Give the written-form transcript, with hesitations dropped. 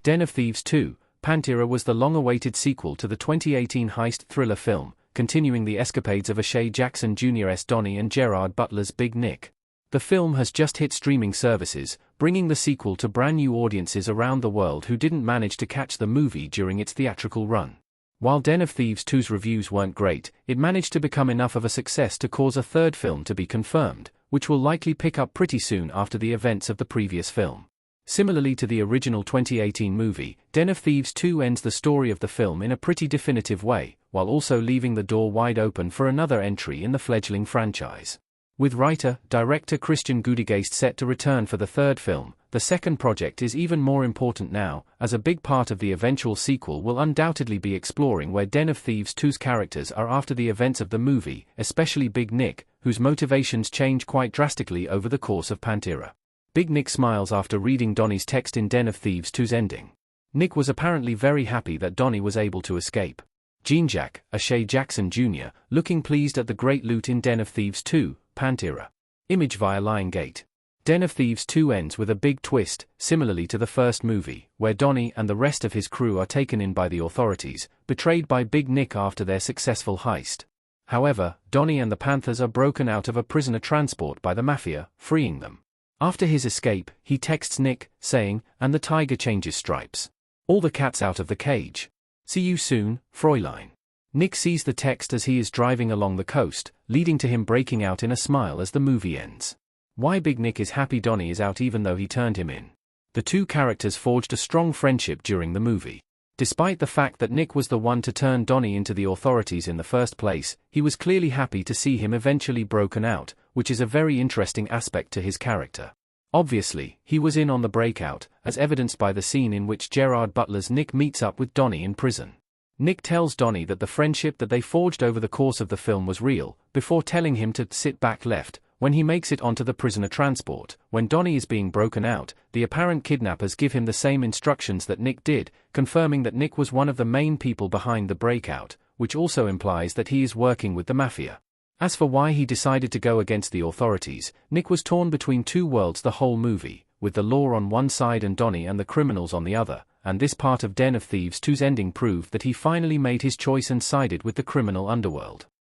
Den of Thieves 2, Pantera was the long-awaited sequel to the 2018 heist thriller film, continuing the escapades of O'Shea Jackson Jr.'s Donnie and Gerard Butler's Big Nick. The film has just hit streaming services, bringing the sequel to brand new audiences around the world who didn't manage to catch the movie during its theatrical run. While Den of Thieves 2's reviews weren't great, it managed to become enough of a success to cause a third film to be confirmed, which will likely pick up pretty soon after the events of the previous film. Similarly to the original 2018 movie, Den of Thieves 2 ends the story of the film in a pretty definitive way, while also leaving the door wide open for another entry in the fledgling franchise. With writer-director Christian Gudegeist set to return for the third film, the second project is even more important now, as a big part of the eventual sequel will undoubtedly be exploring where Den of Thieves 2's characters are after the events of the movie, especially Big Nick, whose motivations change quite drastically over the course of Pantera. Big Nick smiles after reading Donnie's text in Den of Thieves 2's ending. Nick was apparently very happy that Donnie was able to escape. Jean-Jacques, O'Shea Jackson Jr., looking pleased at the great loot in Den of Thieves 2, Pantera. Image via Lionsgate. Den of Thieves 2 ends with a big twist, similarly to the first movie, where Donnie and the rest of his crew are taken in by the authorities, betrayed by Big Nick after their successful heist. However, Donnie and the Panthers are broken out of a prisoner transport by the Mafia, freeing them. After his escape, he texts Nick, saying, "And the tiger changes stripes. All the cat's out of the cage. See you soon, Fräulein." Nick sees the text as he is driving along the coast, leading to him breaking out in a smile as the movie ends. Why Big Nick is happy Donnie is out even though he turned him in. The two characters forged a strong friendship during the movie. Despite the fact that Nick was the one to turn Donnie into the authorities in the first place, he was clearly happy to see him eventually broken out, which is a very interesting aspect to his character. Obviously, he was in on the breakout, as evidenced by the scene in which Gerard Butler's Nick meets up with Donnie in prison. Nick tells Donnie that the friendship that they forged over the course of the film was real, before telling him to sit back left. When he makes it onto the prisoner transport, when Donnie is being broken out, the apparent kidnappers give him the same instructions that Nick did, confirming that Nick was one of the main people behind the breakout, which also implies that he is working with the Mafia. As for why he decided to go against the authorities, Nick was torn between two worlds the whole movie, with the law on one side and Donnie and the criminals on the other, and this part of Den of Thieves 2's ending proved that he finally made his choice and sided with the criminal underworld.